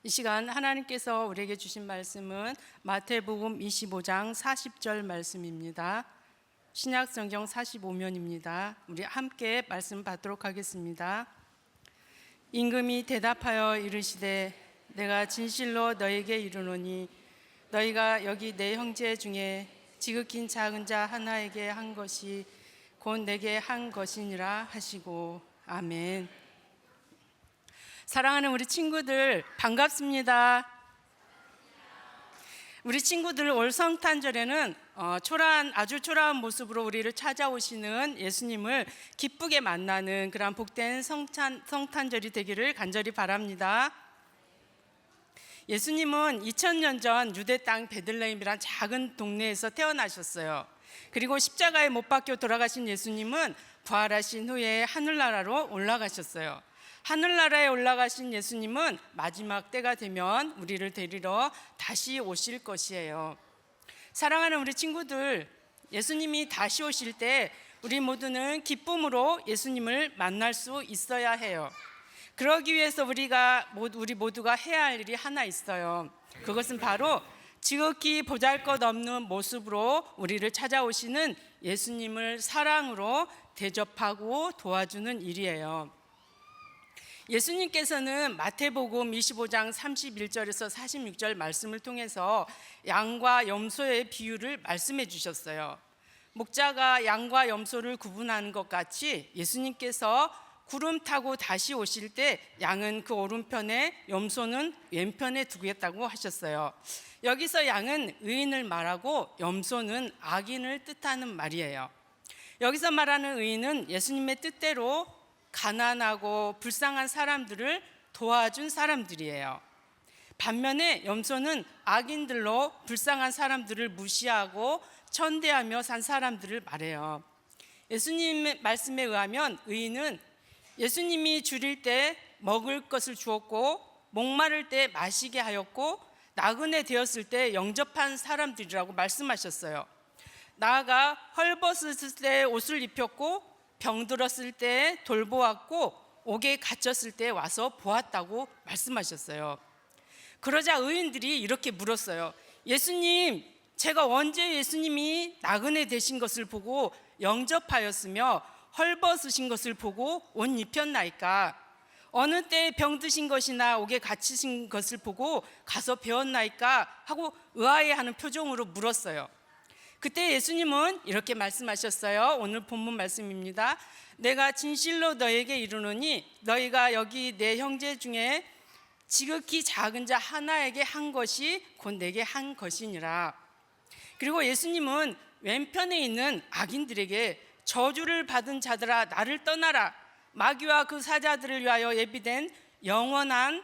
이 시간 하나님께서 우리에게 주신 말씀은 마태복음 25장 40절 말씀입니다. 신약성경 45면입니다. 우리 함께 말씀 받도록 하겠습니다. 임금이 대답하여 이르시되 내가 진실로 너에게 이르노니 너희가 여기 내 형제 중에 지극히 작은 자 하나에게 한 것이 곧 내게 한 것이니라 하시고 아멘. 사랑하는 우리 친구들 반갑습니다. 우리 친구들 올 성탄절에는 아주 초라한 모습으로 우리를 찾아오시는 예수님을 기쁘게 만나는 그런 복된 성탄절이 되기를 간절히 바랍니다. 예수님은 2000년 전 유대 땅 베들레헴이란 작은 동네에서 태어나셨어요. 그리고 십자가에 못 박혀 돌아가신 예수님은 부활하신 후에 하늘나라로 올라가셨어요. 하늘나라에 올라가신 예수님은 마지막 때가 되면 우리를 데리러 다시 오실 것이에요. 사랑하는 우리 친구들, 예수님이 다시 오실 때 우리 모두는 기쁨으로 예수님을 만날 수 있어야 해요. 그러기 위해서 우리 모두가 해야 할 일이 하나 있어요. 그것은 바로 지극히 보잘것없는 모습으로 우리를 찾아오시는 예수님을 사랑으로 대접하고 도와주는 일이에요. 예수님께서는 마태복음 25장 31절에서 46절 말씀을 통해서 양과 염소의 비유를 말씀해 주셨어요. 목자가 양과 염소를 구분하는 것 같이 예수님께서 구름 타고 다시 오실 때 양은 그 오른편에 염소는 왼편에 두겠다고 하셨어요. 여기서 양은 의인을 말하고 염소는 악인을 뜻하는 말이에요. 여기서 말하는 의인은 예수님의 뜻대로 가난하고 불쌍한 사람들을 도와준 사람들이에요. 반면에 염소는 악인들로 불쌍한 사람들을 무시하고 천대하며 산 사람들을 말해요. 예수님의 말씀에 의하면 의인은 예수님이 줄일 때 먹을 것을 주었고 목마를 때 마시게 하였고 나그네 되었을 때 영접한 사람들이라고 말씀하셨어요. 나아가 헐벗었을 때 옷을 입혔고 병들었을 때 돌보았고 옥에 갇혔을 때 와서 보았다고 말씀하셨어요. 그러자 의인들이 이렇게 물었어요. 예수님, 제가 언제 예수님이 나그네 되신 것을 보고 영접하였으며 헐벗으신 것을 보고 옷 입혔나이까? 어느 때 병드신 것이나 옥에 갇히신 것을 보고 가서 배웠나이까? 하고 의아해하는 표정으로 물었어요. 그때 예수님은 이렇게 말씀하셨어요. 오늘 본문 말씀입니다. 내가 진실로 너에게 이르노니 너희가 여기 내 형제 중에 지극히 작은 자 하나에게 한 것이 곧 내게 한 것이니라. 그리고 예수님은 왼편에 있는 악인들에게 저주를 받은 자들아 나를 떠나라, 마귀와 그 사자들을 위하여 예비된 영원한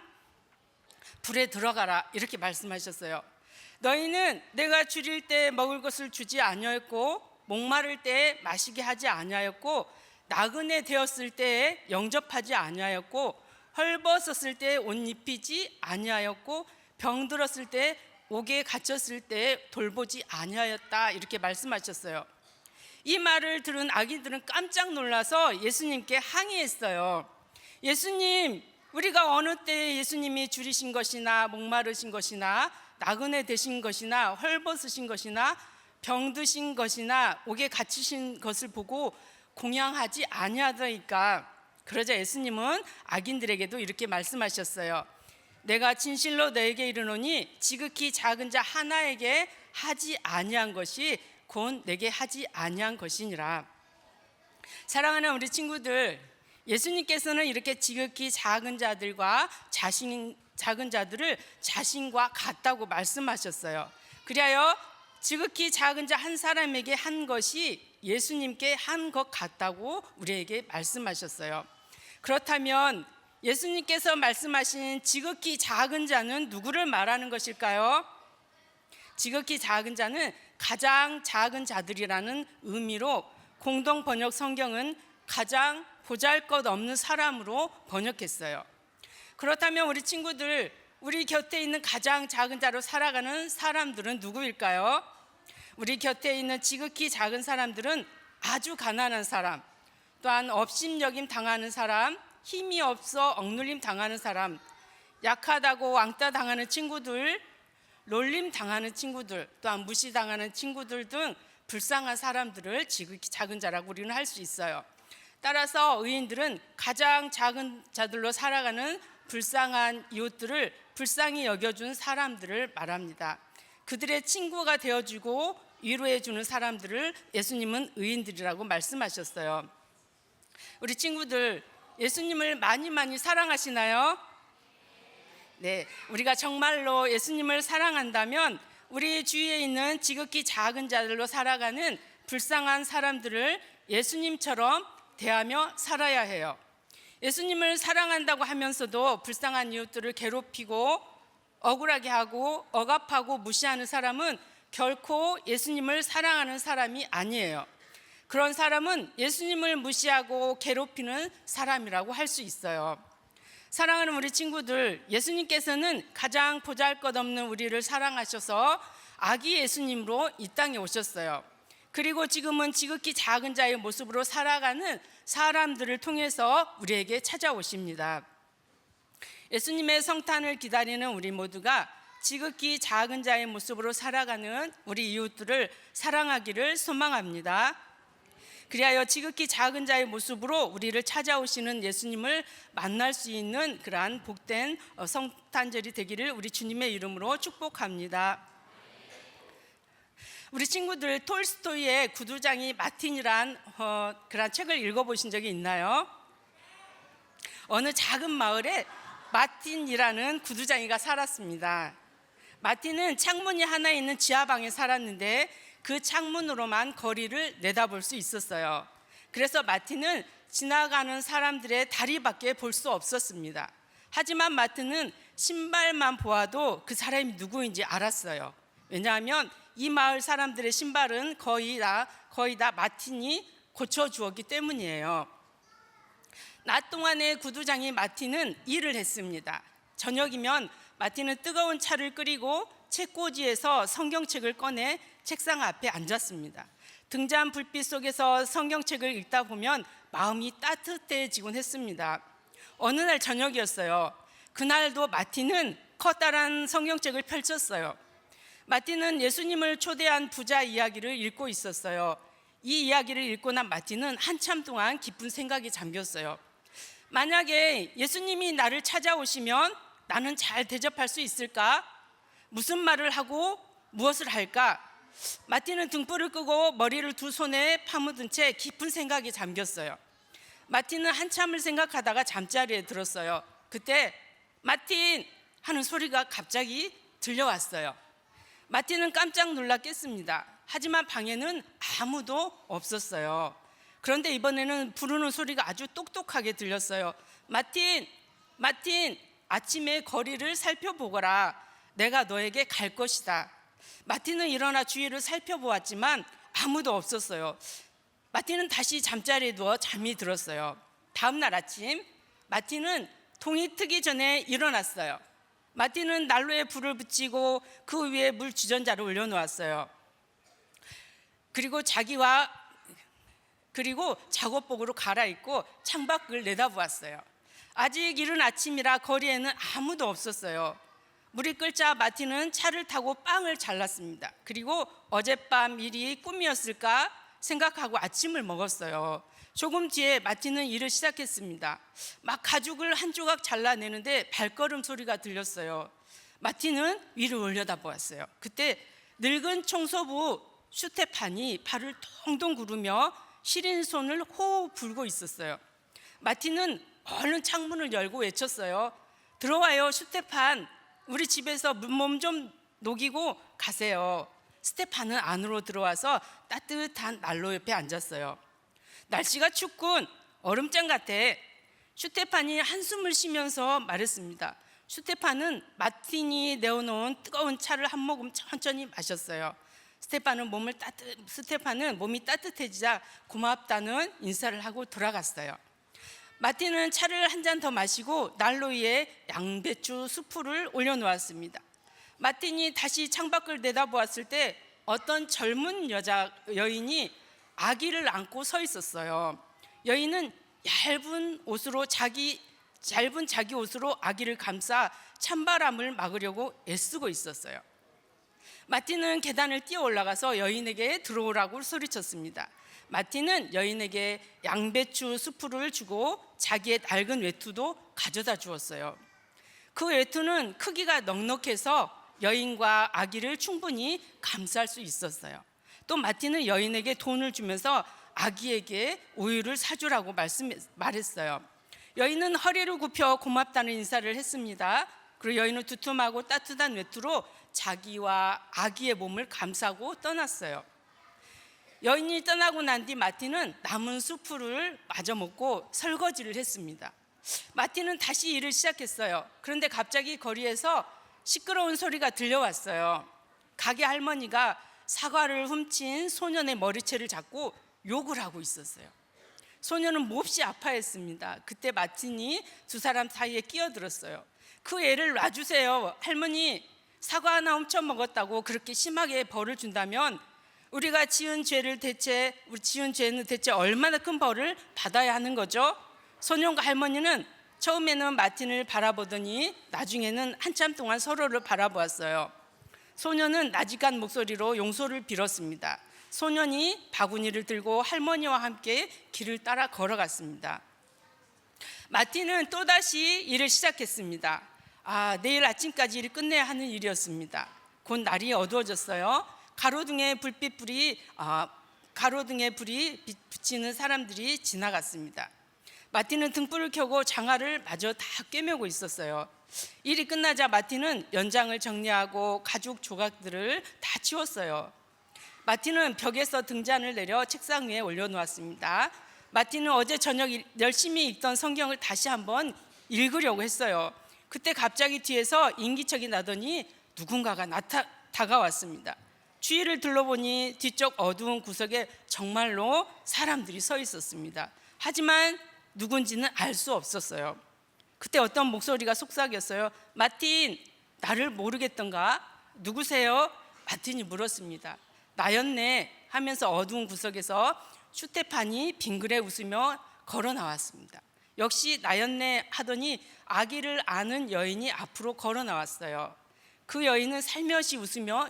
불에 들어가라, 이렇게 말씀하셨어요. 너희는 내가 줄일 때 먹을 것을 주지 아니하였고 목마를 때 마시게 하지 아니하였고 나그네 되었을 때에 영접하지 아니하였고 헐벗었을 때 옷 입히지 아니하였고 병들었을 때 옥에 갇혔을 때 돌보지 아니하였다, 이렇게 말씀하셨어요. 이 말을 들은 악인들은 깜짝 놀라서 예수님께 항의했어요. 예수님, 우리가 어느 때 예수님이 줄이신 것이나 목마르신 것이나 나그네 되신 것이나 헐벗으신 것이나 병드신 것이나 옥에 갇히신 것을 보고 공양하지 아니하더이까? 그러자 예수님은 악인들에게도 이렇게 말씀하셨어요. 내가 진실로 너에게 이르노니 지극히 작은 자 하나에게 하지 아니한 것이 곧 내게 하지 아니한 것이니라. 사랑하는 우리 친구들, 예수님께서는 이렇게 지극히 작은 자들과 작은 자들을 자신과 같다고 말씀하셨어요. 그리하여 지극히 작은 자 한 사람에게 한 것이 예수님께 한 것 같다고 우리에게 말씀하셨어요. 그렇다면 예수님께서 말씀하신 지극히 작은 자는 누구를 말하는 것일까요? 지극히 작은 자는 가장 작은 자들이라는 의미로 공동 번역 성경은 가장 보잘것없는 사람으로 번역했어요. 그렇다면 우리 친구들, 우리 곁에 있는 가장 작은 자로 살아가는 사람들은 누구일까요? 우리 곁에 있는 지극히 작은 사람들은 아주 가난한 사람, 또한 업신여김 당하는 사람, 힘이 없어 억눌림 당하는 사람, 약하다고 왕따 당하는 친구들, 놀림 당하는 친구들, 또한 무시당하는 친구들 등 불쌍한 사람들을 지극히 작은 자라고 우리는 할 수 있어요. 따라서 의인들은 가장 작은 자들로 살아가는 불쌍한 이웃들을 불쌍히 여겨준 사람들을 말합니다. 그들의 친구가 되어주고 위로해주는 사람들을 예수님은 의인들이라고 말씀하셨어요. 우리 친구들, 예수님을 많이 사랑하시나요? 네, 우리가 정말로 예수님을 사랑한다면 우리 주위에 있는 지극히 작은 자들로 살아가는 불쌍한 사람들을 예수님처럼 대하며 살아야 해요. 예수님을 사랑한다고 하면서도 불쌍한 이웃들을 괴롭히고 억울하게 하고 억압하고 무시하는 사람은 결코 예수님을 사랑하는 사람이 아니에요. 그런 사람은 예수님을 무시하고 괴롭히는 사람이라고 할 수 있어요. 사랑하는 우리 친구들, 예수님께서는 가장 보잘것없는 우리를 사랑하셔서 아기 예수님으로 이 땅에 오셨어요. 그리고 지금은 지극히 작은 자의 모습으로 살아가는 사람들을 통해서 우리에게 찾아오십니다. 예수님의 성탄을 기다리는 우리 모두가 지극히 작은 자의 모습으로 살아가는 우리 이웃들을 사랑하기를 소망합니다. 그리하여 지극히 작은 자의 모습으로 우리를 찾아오시는 예수님을 만날 수 있는 그러한 복된 성탄절이 되기를 우리 주님의 이름으로 축복합니다. 우리 친구들, 톨스토이의 구두장이 마틴이란 그런 책을 읽어보신 적이 있나요? 어느 작은 마을에 마틴이라는 구두장이가 살았습니다. 마틴은 창문이 하나 있는 지하방에 살았는데 그 창문으로만 거리를 내다볼 수 있었어요. 그래서 마틴은 지나가는 사람들의 다리밖에 볼 수 없었습니다. 하지만 마틴은 신발만 보아도 그 사람이 누구인지 알았어요. 왜냐하면 이 마을 사람들의 신발은 거의 다 마틴이 고쳐주었기 때문이에요. 낮 동안의 구두장이 마틴은 일을 했습니다. 저녁이면 마틴은 뜨거운 차를 끓이고 책꽂이에서 성경책을 꺼내 책상 앞에 앉았습니다. 등잔 불빛 속에서 성경책을 읽다 보면 마음이 따뜻해지곤 했습니다. 어느 날 저녁이었어요. 그날도 마틴은 커다란 성경책을 펼쳤어요. 마틴은 예수님을 초대한 부자 이야기를 읽고 있었어요. 이 이야기를 읽고 난 마틴은 한참 동안 깊은 생각에 잠겼어요. 만약에 예수님이 나를 찾아오시면 나는 잘 대접할 수 있을까? 무슨 말을 하고 무엇을 할까? 마틴은 등불을 끄고 머리를 두 손에 파묻은 채 깊은 생각에 잠겼어요. 마틴은 한참을 생각하다가 잠자리에 들었어요. 그때 마틴 하는 소리가 갑자기 들려왔어요. 마틴은 깜짝 놀라 깼습니다. 하지만 방에는 아무도 없었어요. 그런데 이번에는 부르는 소리가 아주 똑똑하게 들렸어요. 마틴, 마틴, 아침에 거리를 살펴보거라. 내가 너에게 갈 것이다. 마틴은 일어나 주위를 살펴보았지만 아무도 없었어요. 마틴은 다시 잠자리에 누워 잠이 들었어요. 다음 날 아침 마틴은 동이 트기 전에 일어났어요. 마틴은 난로에 불을 붙이고 그 위에 물 주전자를 올려놓았어요. 그리고 작업복으로 갈아입고 창밖을 내다보았어요. 아직 이른 아침이라 거리에는 아무도 없었어요. 물이 끓자 마틴은 차를 타고 빵을 잘랐습니다. 그리고 어젯밤 일이 꿈이었을까 생각하고 아침을 먹었어요. 조금 뒤에 마틴은 일을 시작했습니다. 막 가죽을 한 조각 잘라내는데 발걸음 소리가 들렸어요. 마틴은 위를 올려다보았어요. 그때 늙은 청소부 슈테판이 발을 동동 구르며 시린 손을 호호 불고 있었어요. 마틴은 얼른 창문을 열고 외쳤어요. 들어와요, 슈테판. 우리 집에서 몸 좀 녹이고 가세요. 스테판은 안으로 들어와서 따뜻한 난로 옆에 앉았어요. 날씨가 춥군. 얼음장 같아. 슈테판이 한숨을 쉬면서 말했습니다. 슈테판은 마틴이 내어놓은 뜨거운 차를 한 모금 천천히 마셨어요. 스테판은 몸이 따뜻해지자 고맙다는 인사를 하고 돌아갔어요. 마틴은 차를 한 잔 더 마시고 난로 위에 양배추 수프를 올려놓았습니다. 마틴이 다시 창밖을 내다보았을 때 어떤 젊은 여인이 아기를 안고 서 있었어요. 여인은 얇은 옷으로 자기 짧은 자기 옷으로 아기를 감싸 찬바람을 막으려고 애쓰고 있었어요. 마틴은 계단을 뛰어 올라가서 여인에게 들어오라고 소리쳤습니다. 마틴은 여인에게 양배추 수프를 주고 자기의 낡은 외투도 가져다 주었어요. 그 외투는 크기가 넉넉해서 여인과 아기를 충분히 감쌀 수 있었어요. 또 마틴은 여인에게 돈을 주면서 아기에게 우유를 사주라고 말했어요. 여인은 허리를 굽혀 고맙다는 인사를 했습니다. 그리고 여인은 두툼하고 따뜻한 외투로 자기와 아기의 몸을 감싸고 떠났어요. 여인이 떠나고 난 뒤 마틴은 남은 수프를 마저 먹고 설거지를 했습니다. 마틴은 다시 일을 시작했어요. 그런데 갑자기 거리에서 시끄러운 소리가 들려왔어요. 가게 할머니가 사과를 훔친 소년의 머리채를 잡고 욕을 하고 있었어요. 소년은 몹시 아파했습니다. 그때 마틴이 두 사람 사이에 끼어들었어요. 그 애를 놔주세요. 할머니, 사과 하나 훔쳐 먹었다고 그렇게 심하게 벌을 준다면 우리가 지은 죄는 대체 얼마나 큰 벌을 받아야 하는 거죠? 소년과 할머니는 처음에는 마틴을 바라보더니 나중에는 한참 동안 서로를 바라보았어요. 소년은 나직한 목소리로 용서를 빌었습니다. 소년이 바구니를 들고 할머니와 함께 길을 따라 걸어갔습니다. 마틴은 또다시 일을 시작했습니다. 내일 아침까지 일을 끝내야 하는 일이었습니다. 곧 날이 어두워졌어요. 가로등에 불이 비치는 사람들이 지나갔습니다. 마틴은 등불을 켜고 장화를 마저 다 꿰매고 있었어요. 일이 끝나자 마틴은 연장을 정리하고 가죽 조각들을 다 치웠어요. 마틴은 벽에서 등잔을 내려 책상 위에 올려놓았습니다. 마틴은 어제 저녁 열심히 읽던 성경을 다시 한번 읽으려고 했어요. 그때 갑자기 뒤에서 인기척이 나더니 누군가가 다가왔습니다. 주위를 둘러보니 뒤쪽 어두운 구석에 정말로 사람들이 서 있었습니다. 하지만 누군지는 알 수 없었어요. 그때 어떤 목소리가 속삭였어요. 마틴, 나를 모르겠던가? 누구세요? 마틴이 물었습니다. 나였네 하면서 어두운 구석에서 슈테판이 빙그레 웃으며 걸어 나왔습니다. 역시 나였네 하더니 아기를 안은 여인이 앞으로 걸어 나왔어요. 그 여인은 살며시 웃으며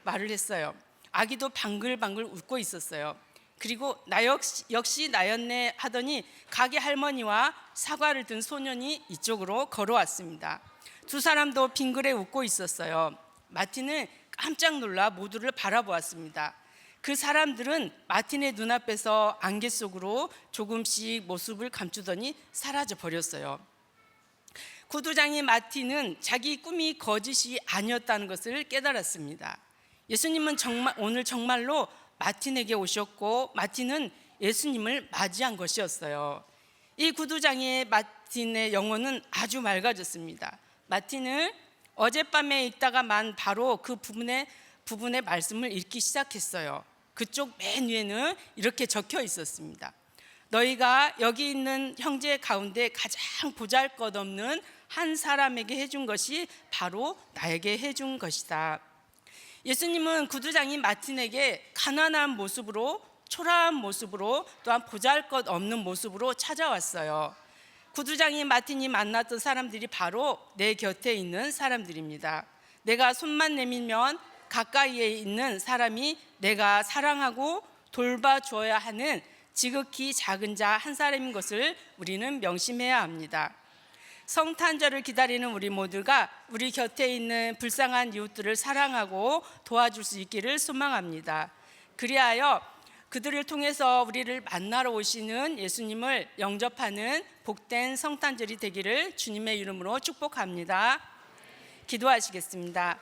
말을 했어요. 아기도 방글방글 웃고 있었어요. 그리고 나 역시 나였네 하더니 가게 할머니와 사과를 든 소년이 이쪽으로 걸어왔습니다. 두 사람도 빙그레 웃고 있었어요. 마틴은 깜짝 놀라 모두를 바라보았습니다. 그 사람들은 마틴의 눈앞에서 안개 속으로 조금씩 모습을 감추더니 사라져 버렸어요. 구두장인 마틴은 자기 꿈이 거짓이 아니었다는 것을 깨달았습니다. 예수님은 오늘 정말로 마틴에게 오셨고 마틴은 예수님을 맞이한 것이었어요. 이 구두장의 마틴의 영혼은 아주 맑아졌습니다. 마틴은 어젯밤에 읽다가 만 바로 그 부분의 말씀을 읽기 시작했어요. 그쪽 맨 위에는 이렇게 적혀 있었습니다. 너희가 여기 있는 형제 가운데 가장 보잘것없는 한 사람에게 해준 것이 바로 나에게 해준 것이다. 예수님은 구두장인 마틴에게 가난한 모습으로, 초라한 모습으로, 또한 보잘것없는 모습으로 찾아왔어요. 구두장인 마틴이 만났던 사람들이 바로 내 곁에 있는 사람들입니다. 내가 손만 내밀면 가까이에 있는 사람이 내가 사랑하고 돌봐줘야 하는 지극히 작은 자 한 사람인 것을 우리는 명심해야 합니다. 성탄절을 기다리는 우리 모두가 우리 곁에 있는 불쌍한 이웃들을 사랑하고 도와줄 수 있기를 소망합니다. 그리하여 그들을 통해서 우리를 만나러 오시는 예수님을 영접하는 복된 성탄절이 되기를 주님의 이름으로 축복합니다. 기도하시겠습니다.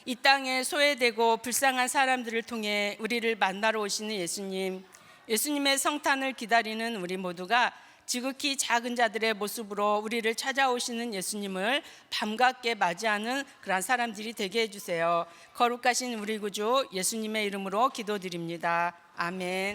이 땅에 소외되고 불쌍한 사람들을 통해 우리를 만나러 오시는 예수님, 예수님의 성탄을 기다리는 우리 모두가 지극히 작은 자들의 모습으로 우리를 찾아오시는 예수님을 반갑게 맞이하는 그런 사람들이 되게 해주세요. 거룩하신 우리 구주 예수님의 이름으로 기도드립니다. 아멘.